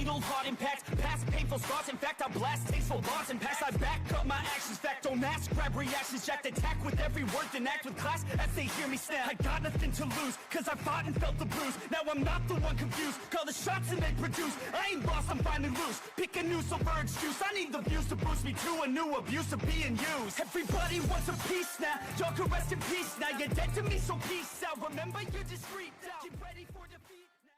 fatal heart impacts, past painful scars. In fact, I blast tasteful bars and pass. I back up my actions, fact don't ask, grab reactions, jacked attack with every word, then act with class as they hear me snap. I got nothing to lose, cause I fought and felt the bruise. Now I'm not the one confused, call the shots and they produce. I ain't lost, I'm finally loose, pick a new silver excuse. I need the views to boost me to a new abuse of being used. Everybody wants a piece now, y'all can rest in peace now. You're dead to me, so peace out. Remember, you're discreet out. Get ready for defeat now.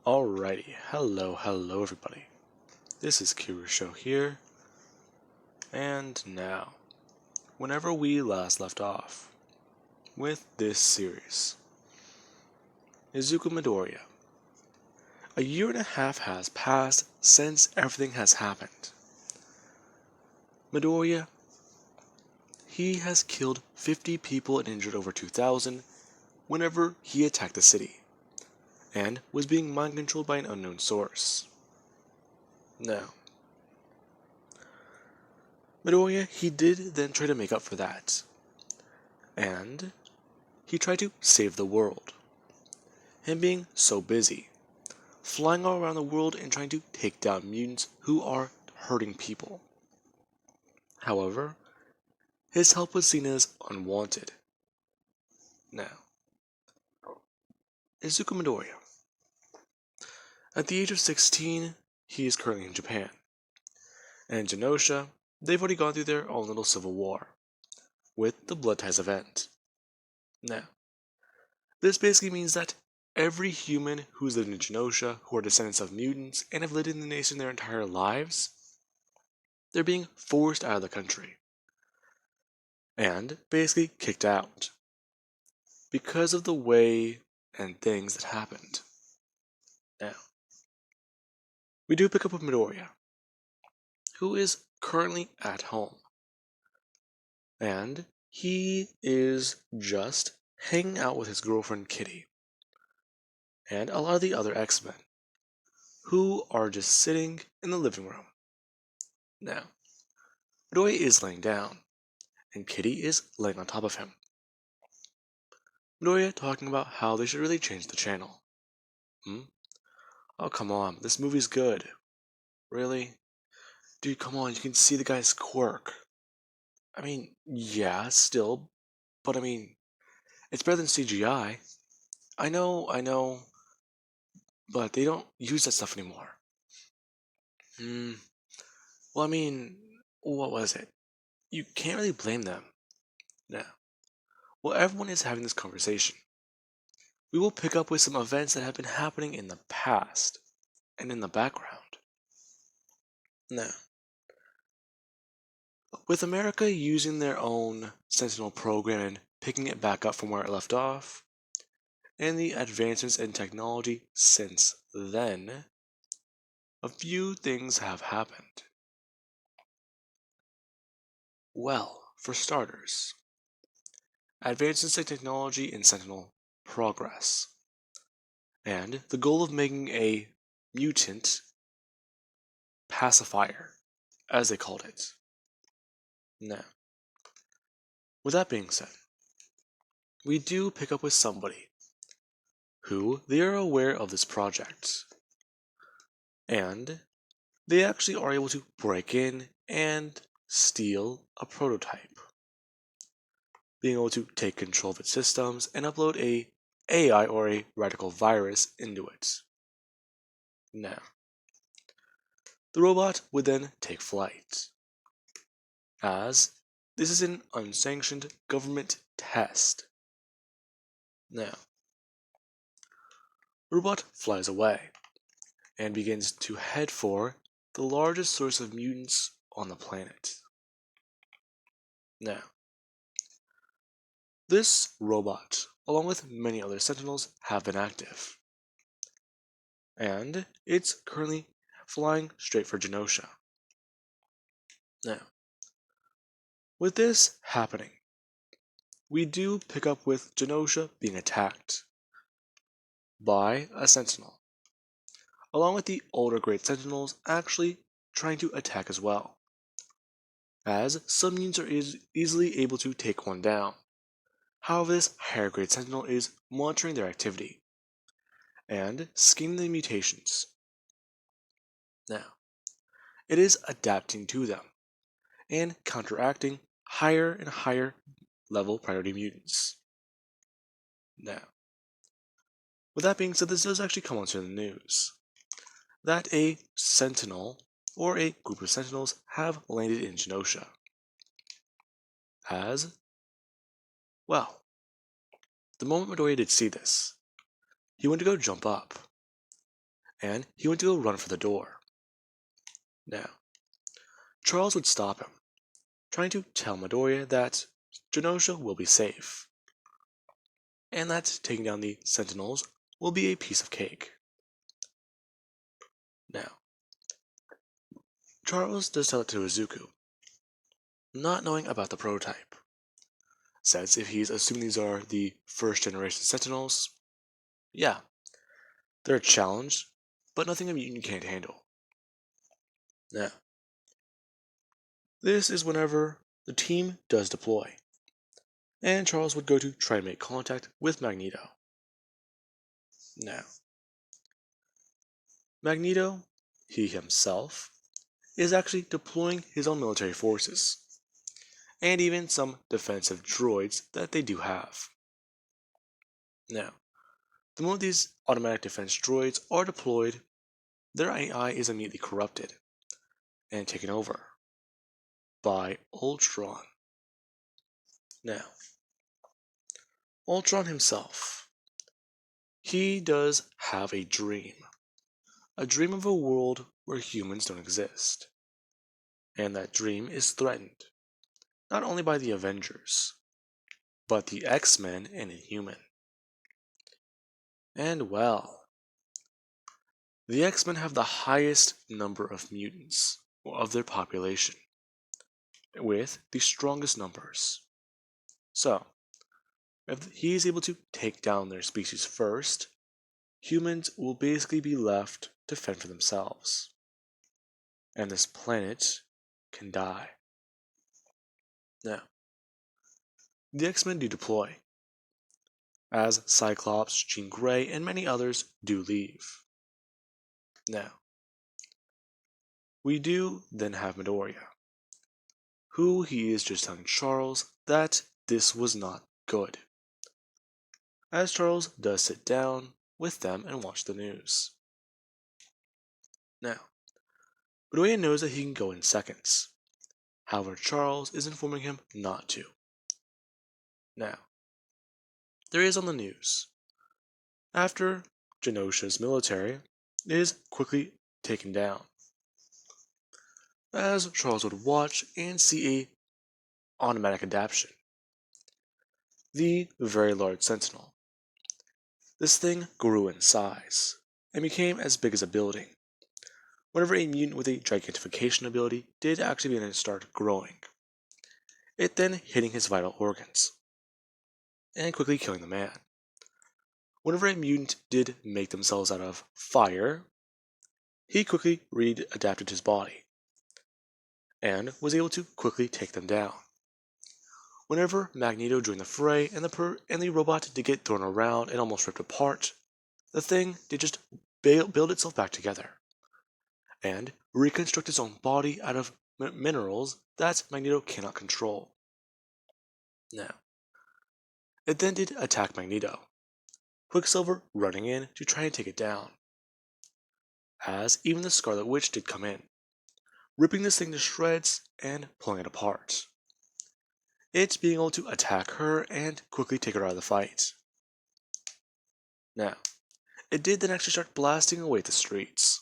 Alrighty, hello everybody. This is Kirusho here, and now, whenever we last left off with this series, Izuku Midoriya. A year and a half has passed since everything has happened. Midoriya, he has killed 50 people and injured over 2,000 whenever he attacked the city, and was being mind-controlled by an unknown source. Now, Midoriya, he did then try to make up for that, and he tried to save the world. Him being so busy, flying all around the world and trying to take down mutants who are hurting people. However, his help was seen as unwanted. Now, Izuku Midoriya. At the age of 16, he is currently in Japan. And in Genosha, they've already gone through their own little civil war, with the Blood Ties event. Now, this basically means that every human who's lived in Genosha, who are descendants of mutants, and have lived in the nation their entire lives, they're being forced out of the country. And basically kicked out. Because of the way and things that happened. Now, we do pick up with Midoriya, who is currently at home. And he is just hanging out with his girlfriend Kitty. And a lot of the other X-Men, who are just sitting in the living room. Now, Midoriya is laying down, and Kitty is laying on top of him. Midoriya talking about how they should really change the channel. Oh, come on, this movie's good. Really? Dude, come on, you can see the guy's quirk. I mean, yeah, still, but I mean, it's better than CGI. I know, but they don't use that stuff anymore. Well, I mean, what was it? You can't really blame them. Now, while everyone is having this conversation, we will pick up with some events that have been happening in the past and in the background. Now, with America using their own Sentinel program and picking it back up from where it left off, and the advancements in technology since then, a few things have happened. Well, for starters, advances in technology in Sentinel progress, and the goal of making a mutant pacifier, as they called it. Now, with that being said, we do pick up with somebody who they are aware of this project, and they actually are able to break in and steal a prototype, being able to take control of its systems and upload a AI or a radical virus into it. Now, the robot would then take flight, as this is an unsanctioned government test. Now, the robot flies away and begins to head for the largest source of mutants on the planet. Now, this robot, along with many other Sentinels, have been active, and it's currently flying straight for Genosha. Now, with this happening, we do pick up with Genosha being attacked by a Sentinel, along with the older Great Sentinels actually trying to attack as well, as some units are easily able to take one down. However, this higher grade Sentinel is monitoring their activity, and scanning the mutations. Now, it is adapting to them and counteracting higher and higher level priority mutants. Now, with that being said, this does actually come onto the news that a sentinel or a group of sentinels have landed in Genosha. As well, the moment Midoriya did see this, he went to go jump up, and he went to go run for the door. Now, Charles would stop him, trying to tell Midoriya that Genosha will be safe, and that taking down the sentinels will be a piece of cake. Now, Charles does tell it to Izuku, not knowing about the prototype. Says if he's assuming these are the first generation sentinels, yeah, they're a challenge, but nothing a mutant can't handle. Now, this is whenever the team does deploy, and Charles would go to try to make contact with Magneto. Now, Magneto, he himself, is actually deploying his own military forces, and even some defensive droids that they do have. Now, the moment these automatic defense droids are deployed, their AI is immediately corrupted and taken over by Ultron. Now, Ultron himself, he does have a dream of a world where humans don't exist. And that dream is threatened, not only by the Avengers, but the X-Men and Inhuman. And well, the X-Men have the highest number of mutants of their population, with the strongest numbers. So, if he is able to take down their species first, humans will basically be left to fend for themselves. And this planet can die. Now, the X-Men do deploy, as Cyclops, Jean Grey, and many others do leave. Now, we do then have Midoriya, who he is just telling Charles that this was not good. As Charles does sit down with them and watch the news. Now, Midoriya knows that he can go in seconds. However, Charles is informing him not to. Now, there is on the news. After Genosha's military is quickly taken down, as Charles would watch and see a automatic adaptation. The very large sentinel. This thing grew in size and became as big as a building. Whenever a mutant with a gigantification ability did actually begin to start growing, it then hitting his vital organs and quickly killing the man. Whenever a mutant did make themselves out of fire, he quickly readapted his body and was able to quickly take them down. Whenever Magneto joined the fray and the robot did get thrown around and almost ripped apart, the thing did just build itself back together and reconstruct its own body out of minerals that Magneto cannot control. Now, it then did attack Magneto, Quicksilver running in to try and take it down, as even the Scarlet Witch did come in, ripping this thing to shreds and pulling it apart. It being able to attack her and quickly take her out of the fight. Now, it did then actually start blasting away the streets.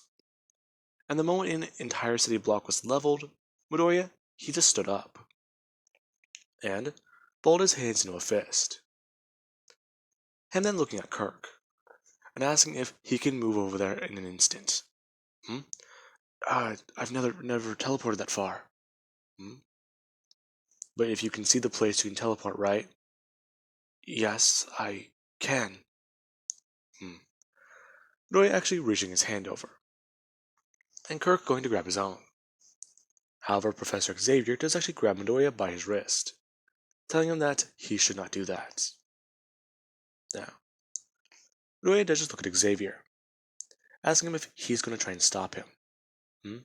And the moment an entire city block was leveled, Midoriya, he just stood up and balled his hands into a fist. And then looking at Kirk and asking if he can move over there in an instant. I've never teleported that far. But if you can see the place, you can teleport, right? Yes, I can. Midoriya actually reaching his hand over, and Kirk going to grab his own. However, Professor Xavier does actually grab Midoriya by his wrist, telling him that he should not do that. Now, Midoriya does just look at Xavier, asking him if he's going to try and stop him.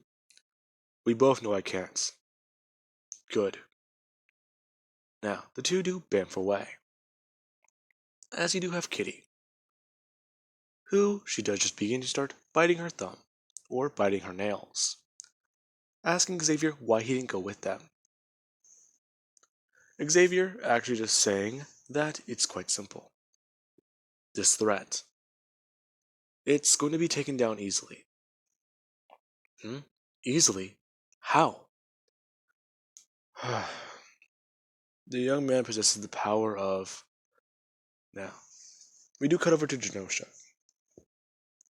We both know I can't. Good. Now, the two do bamf away. As you do have Kitty, who she does just begin to start biting her thumb, or biting her nails, asking Xavier why he didn't go with them. Xavier actually just saying that it's quite simple. This threat, it's going to be taken down easily. Easily? How? The young man possesses the power of... Now, we do cut over to Genosha,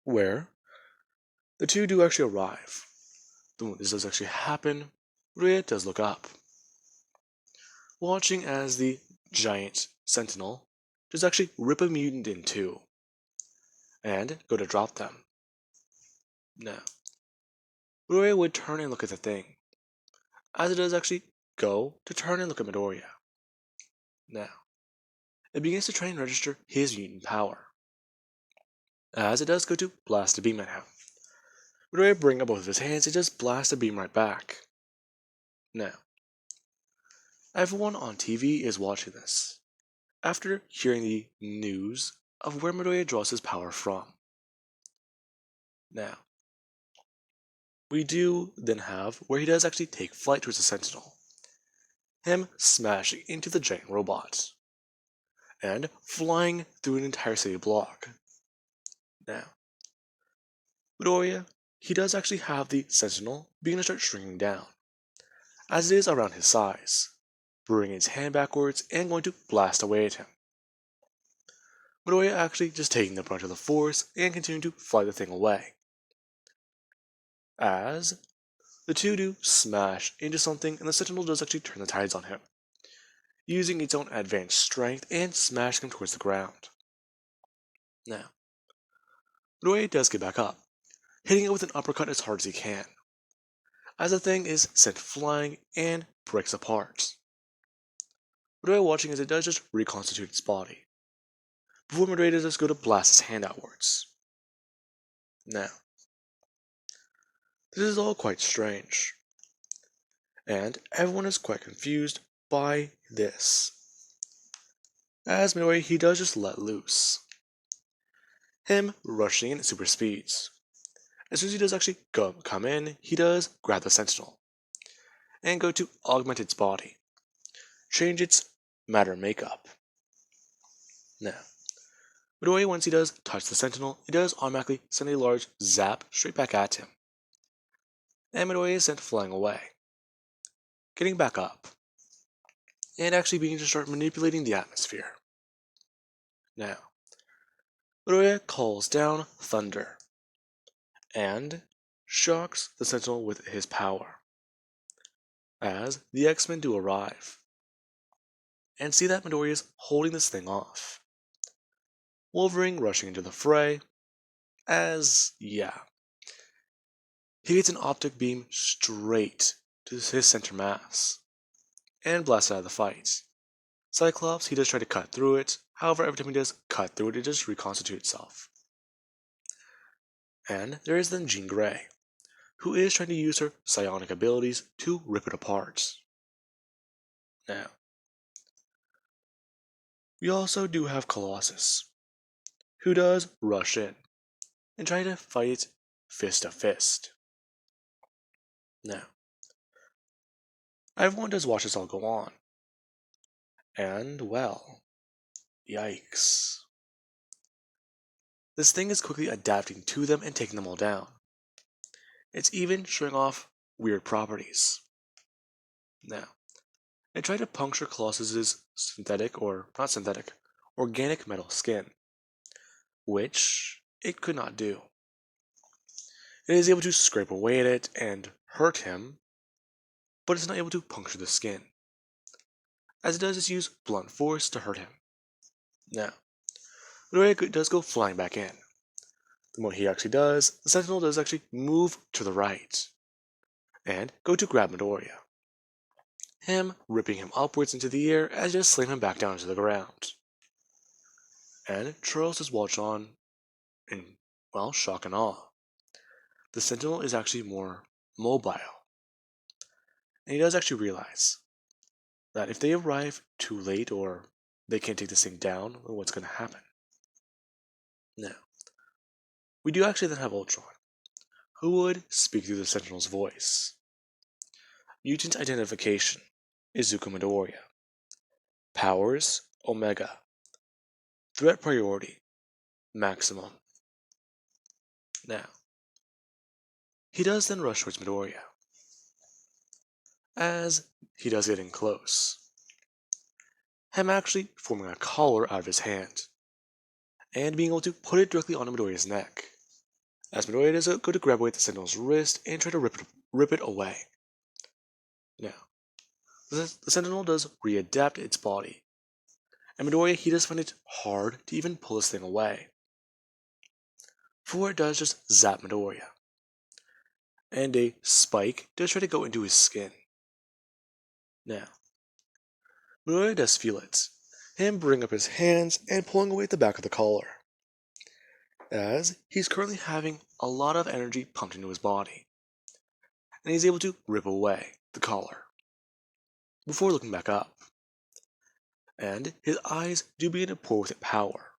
where the two do actually arrive. The moment this does actually happen, Ria does look up, watching as the giant sentinel does actually rip a mutant in two, and go to drop them. Now, Midoriya would turn and look at the thing, as it does actually go to turn and look at Midoriya. Now, it begins to try and register his mutant power, as it does go to blast a beam at him. Midoriya bring up both of his hands and just blast a beam right back. Now, everyone on TV is watching this, after hearing the news of where Midoriya draws his power from. Now, we do then have where he does actually take flight towards the Sentinel, him smashing into the giant robot, and flying through an entire city block. Now, Midoriya, he does actually have the Sentinel begin to start shrinking down, as it is around his size, bringing his hand backwards and going to blast away at him. Midoriya actually just taking the brunt of the force and continuing to fly the thing away, as the two do smash into something and the Sentinel does actually turn the tides on him, using its own advanced strength and smashing him towards the ground. Now, Midoriya does get back up, hitting it with an uppercut as hard as he can, as the thing is sent flying and breaks apart. Midoriya watching as it does just reconstitute its body, before Midoriya does go to blast his hand outwards. Now, this is all quite strange, and everyone is quite confused by this, as Midoriya he does just let loose, him rushing in at super speeds. As soon as he does actually come in, he does grab the Sentinel, and go to augment its body, change its matter makeup. Now, Midoriya, once he does touch the Sentinel, it does automatically send a large zap straight back at him, and Midoriya is sent flying away, getting back up, and actually beginning to start manipulating the atmosphere. Now, Midoriya calls down thunder, and shocks the Sentinel with his power, as the X-Men do arrive, and see that Midoriya is holding this thing off. Wolverine rushing into the fray, as, he gets an optic beam straight to his center mass, and blasts out of the fight. Cyclops, he does try to cut through it, however every time he does cut through it, it does reconstitute itself. And there is then Jean Grey, who is trying to use her psionic abilities to rip it apart. Now, we also do have Colossus, who does rush in and try to fight fist to fist. Now, everyone does watch this all go on, and well, yikes. This thing is quickly adapting to them and taking them all down. It's even showing off weird properties. Now, it tried to puncture Colossus's organic metal skin, which it could not do. It is able to scrape away at it and hurt him, but it's not able to puncture the skin, as it does just use blunt force to hurt him. Now, Midoriya does go flying back in. The moment he actually does, the Sentinel does actually move to the right, and go to grab Midoriya, him ripping him upwards into the air as just slam him back down to the ground. And Charles does watch on in, well, shock and awe. The Sentinel is actually more mobile, and he does actually realize that if they arrive too late or they can't take this thing down, what's going to happen? Now, we do actually then have Ultron, who would speak through the Sentinel's voice. Mutant identification, Izuku Midoriya. Powers, Omega. Threat priority, maximum. Now, he does then rush towards Midoriya. As he does get in close, him actually forming a collar out of his hand, and being able to put it directly onto Midoriya's neck. As Midoriya does go to grab away at the Sentinel's wrist and try to rip it away. Now, the Sentinel does readapt its body, and Midoriya, he does find it hard to even pull this thing away. For it does just zap Midoriya, and a spike does try to go into his skin. Now, Midoriya does feel it, him bring up his hands and pulling away at the back of the collar, as he's currently having a lot of energy pumped into his body, and he's able to rip away the collar, before looking back up, and his eyes do begin to pour with it power,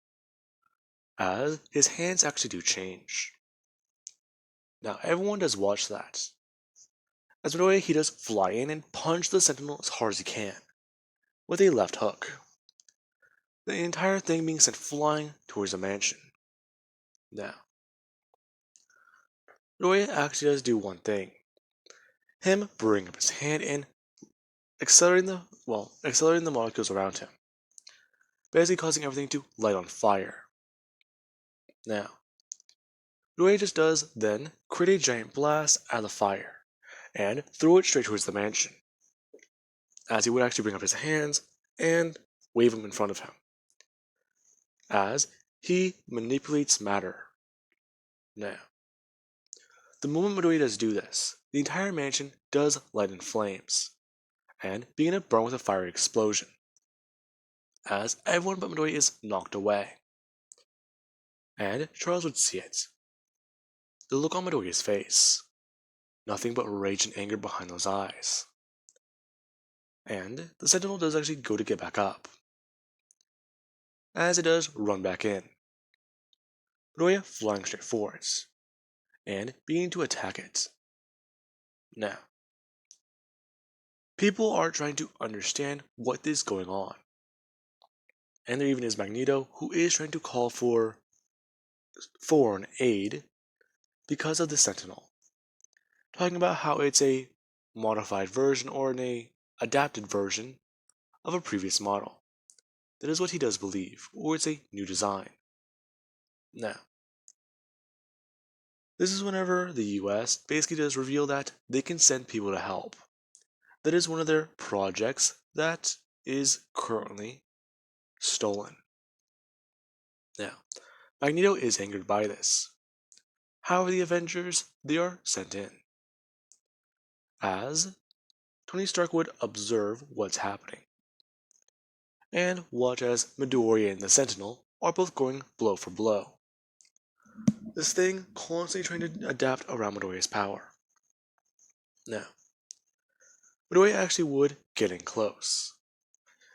as his hands actually do change. Now everyone does watch that, as Midoriya, he does fly in and punch the Sentinel as hard as he can, with a left hook, the entire thing being sent flying towards the mansion. Now, Midoriya actually does do one thing, him bring up his hand and accelerating the molecules around him, basically causing everything to light on fire. Now, Midoriya just does then create a giant blast out of the fire, and throw it straight towards the mansion, as he would actually bring up his hands and wave them in front of him, as he manipulates matter. Now, the moment Midoriya does do this, the entire mansion does light in flames, and begin to burn with a fiery explosion, as everyone but Midoriya is knocked away. And Charles would see it. The look on Midoriya's face, nothing but rage and anger behind those eyes. And the Sentinel does actually go to get back up, as it does run back in. Midoriya flying straight for it, and beginning to attack it. Now, people are trying to understand what is going on. And there even is Magneto, who is trying to call for foreign aid because of the Sentinel, talking about how it's a modified version or an adapted version of a previous model. That is what he does believe, or it's a new design. Now, this is whenever the US basically does reveal that they can send people to help. That is one of their projects that is currently stolen. Now, Magneto is angered by this. However, the Avengers, they are sent in, as Tony Stark would observe what's happening, and watch as Midoriya and the Sentinel are both going blow for blow. This thing constantly trying to adapt around Midoriya's power. Now, Midoriya actually would get in close,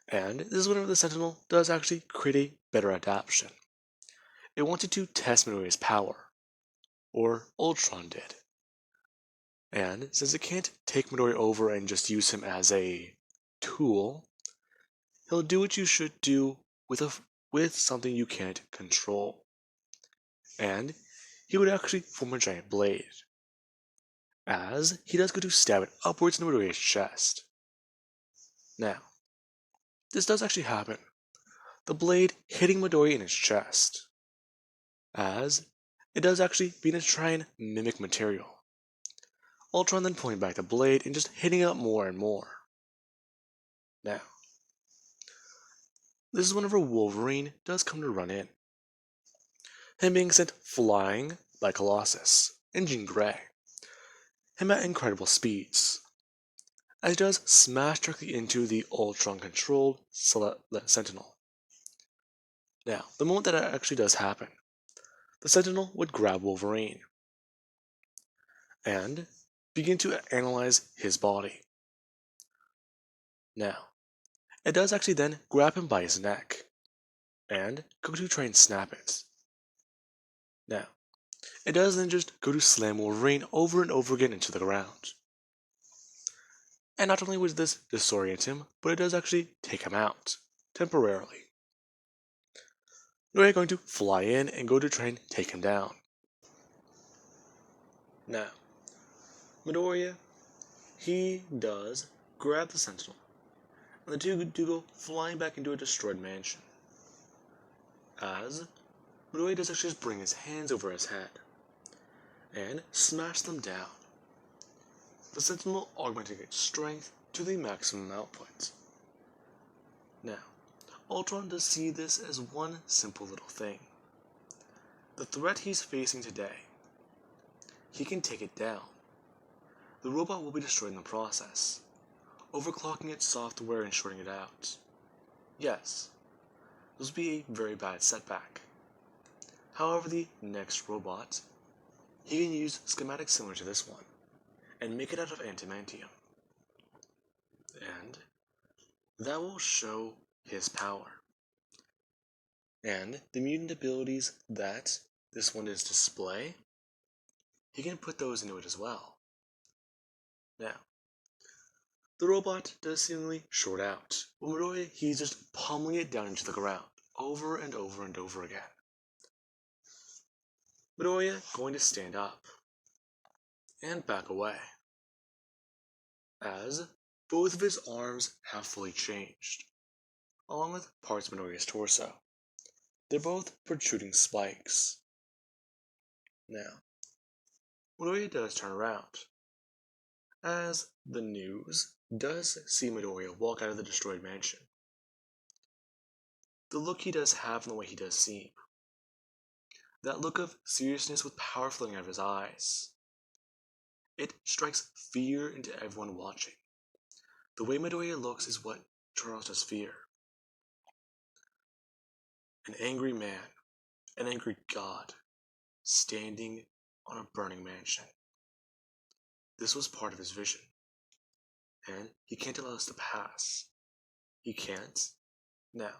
and this is whenever the Sentinel does actually create a better adaptation. It wanted to test Midoriya's power, or Ultron did. And since it can't take Midoriya over and just use him as a tool, he'll do what you should do with something you can't control. And he would actually form a giant blade, as he does go to stab it upwards into Midoriya's chest. Now, this does actually happen, the blade hitting Midoriya in his chest, as it does actually begin to try and mimic material. Ultron then pulling back the blade and just hitting it up more and more. Now, this is whenever Wolverine does come to run in, him being sent flying by Colossus and Jean Grey, him at incredible speeds, as he does smash directly into the Ultron-controlled Sentinel. Now, the moment that actually does happen, the Sentinel would grab Wolverine and begin to analyze his body. Now, it does actually then grab him by his neck and go to try and snap it. Now, it does then just go to slam Wolverine over and over again into the ground. And not only would this disorient him, but it does actually take him out, temporarily. We're going to fly in and go to try and take him down. Now, Midoriya, he does grab the Sentinel, and the two do go flying back into a destroyed mansion. As Midoriya does actually just bring his hands over his head and smash them down, the Sentinel augmenting its strength to the maximum output. Now, Ultron does see this as one simple little thing. The threat he's facing today, he can take it down. The robot will be destroyed in the process, overclocking its software and shorting it out. Yes, this will be a very bad setback. However, the next robot, he can use schematics similar to this one, and make it out of adamantium. And that will show his power. And the mutant abilities that this one does display, he can put those into it as well. Now, the robot does seemingly short out, but Midoriya, he's just pummeling it down into the ground, over and over and over again. Midoriya going to stand up, and back away, as both of his arms have fully changed, along with parts of Midoriya's torso. They're both protruding spikes. Now, Midoriya does turn around, as the news does see Midoriya walk out of the destroyed mansion. The look he does have and the way he does seem, that look of seriousness with power flowing out of his eyes, it strikes fear into everyone watching. The way Midoriya looks is what Charles does fear. An angry man, an angry god, standing on a burning mansion. This was part of his vision, and he can't allow this to pass. He can't. Now,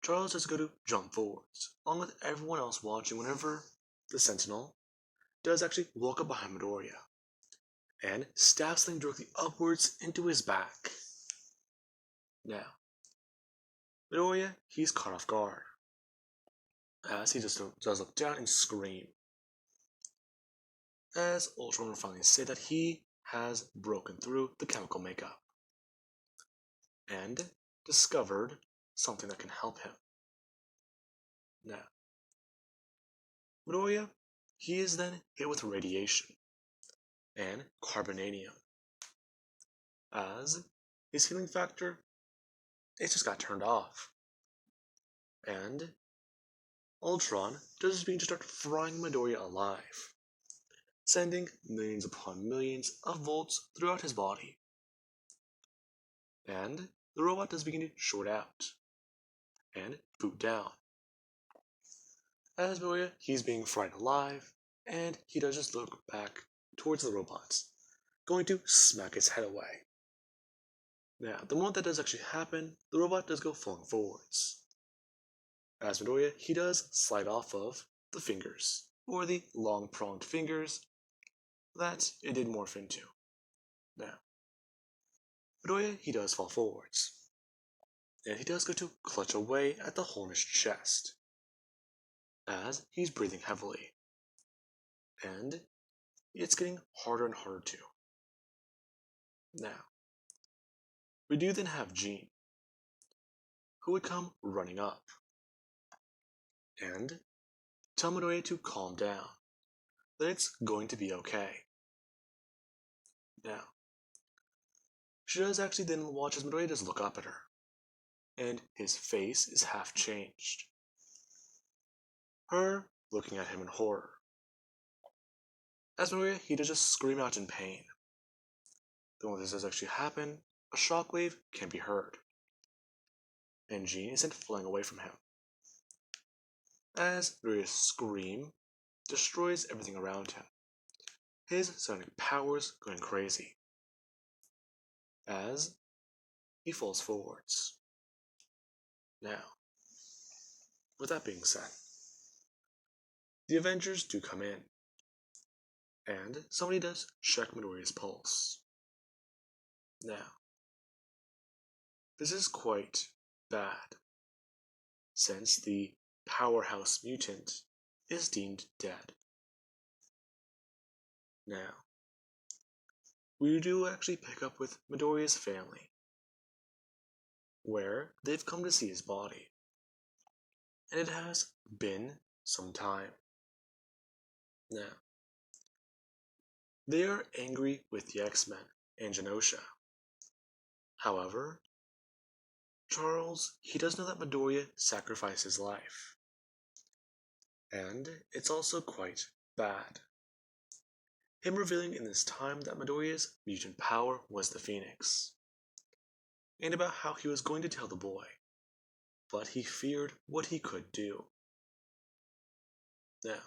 Charles does go to jump forwards, along with everyone else watching whenever the Sentinel does actually walk up behind Midoriya, and stabs him directly upwards into his back. Now, Midoriya, he's caught off guard, as he just does look down and scream, as Ultron will finally say that he has broken through the chemical makeup and discovered something that can help him. Now, Midoriya, he is then hit with radiation and carbonadium, as his healing factor, it just got turned off, and Ultron does begin to start frying Midoriya alive, sending millions upon millions of volts throughout his body. And the robot does begin to short out and boot down. As Midoriya, he's being fried alive, and he does just look back towards the robots, going to smack his head away. Now, the moment that does actually happen, the robot does go falling forwards. As Midoriya, he does slide off of the fingers, or the long-pronged fingers that it did morph into. Now, Midoriya, he does fall forwards, and he does go to clutch away at the hole in his chest, as he's breathing heavily, and it's getting harder and harder to. Now, we do then have Jean, who would come running up, and tell Midoriya to calm down, that it's going to be okay. Now, she does actually then watch as Midoriya does look up at her, and his face is half changed. Her looking at him in horror. As Midoriya, he does just scream out in pain. Then when this does actually happen, a shockwave can be heard, and Jean is sent flying away from him. As Midoriya's scream destroys everything around him, his sonic powers going crazy, as he falls forwards. Now, with that being said, the Avengers do come in, and somebody does check Midoriya's pulse. Now, this is quite bad, since the powerhouse mutant is deemed dead. Now, we do actually pick up with Midoriya's family, where they've come to see his body, and it has been some time. Now, they are angry with the X-Men and Genosha. However, Charles, he does know that Midoriya sacrificed his life, and it's also quite bad. Him revealing in this time that Midoriya's mutant power was the Phoenix, and about how he was going to tell the boy, but he feared what he could do. Now,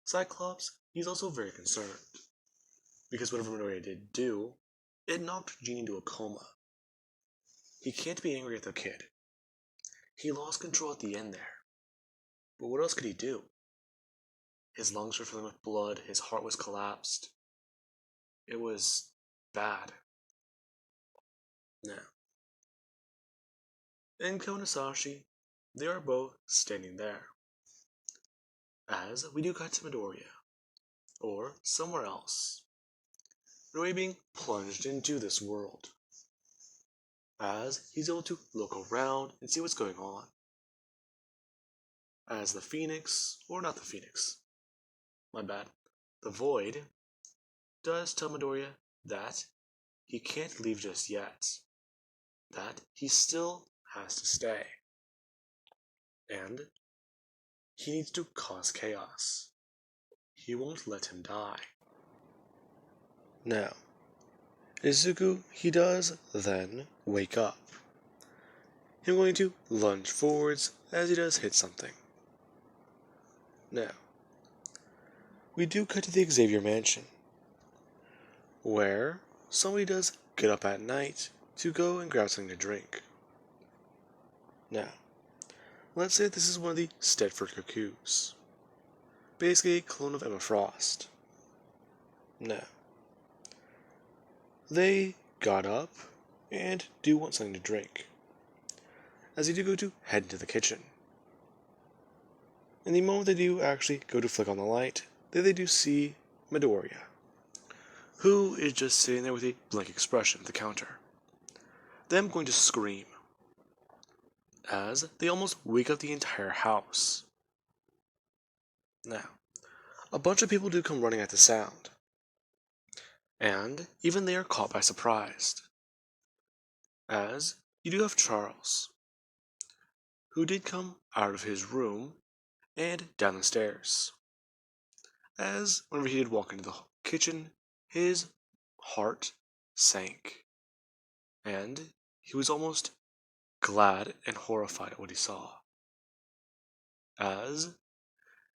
Cyclops, he's also very concerned, because whatever Midoriya did do, it knocked Jean into a coma. He can't be angry at the kid. He lost control at the end there. But what else could he do? His lungs were filling with blood, his heart was collapsed. It was bad. Now, in Konosashi, they are both standing there, as we do cut to Midoriya, or somewhere else. Midoriya being plunged into this world, as he's able to look around and see what's going on. As the Phoenix, or not the Phoenix, my bad, the Void, does tell Midoriya that he can't leave just yet, that he still has to stay, and he needs to cause chaos. He won't let him die. Now, Izuku, he does then wake up. Him going to lunge forwards as he does hit something. Now, we do cut to the Xavier Mansion, where somebody does get up at night to go and grab something to drink. Now, let's say this is one of the Stedford Cuckoos, basically a clone of Emma Frost. Now, they got up and do want something to drink, as they do go to head into the kitchen. In the moment they do actually go to flick on the light, there they do see Midoriya, who is just sitting there with a blank expression at the counter. Them going to scream, as they almost wake up the entire house. Now, a bunch of people do come running at the sound, and even they are caught by surprise, as you do have Charles, who did come out of his room and down the stairs, as whenever he did walk into the kitchen, his heart sank, and he was almost glad and horrified at what he saw, as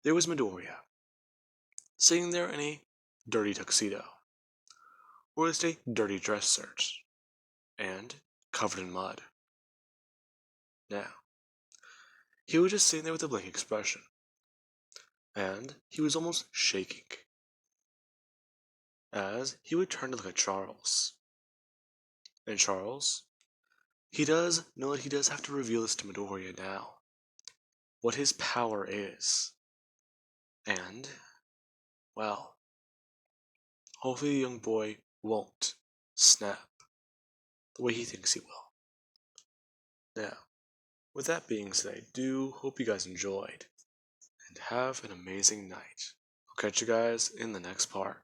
there was Midoriya, sitting there in a dirty tuxedo, or at least a dirty dress shirt, and covered in mud. Now, he was just sitting there with a blank expression, and he was almost shaking, as he would turn to look at Charles. And Charles, he does know that he does have to reveal this to Midoriya now, what his power is. And, well, hopefully the young boy won't snap the way he thinks he will. Now, with that being said, I do hope you guys enjoyed, and have an amazing night. I'll catch you guys in the next part.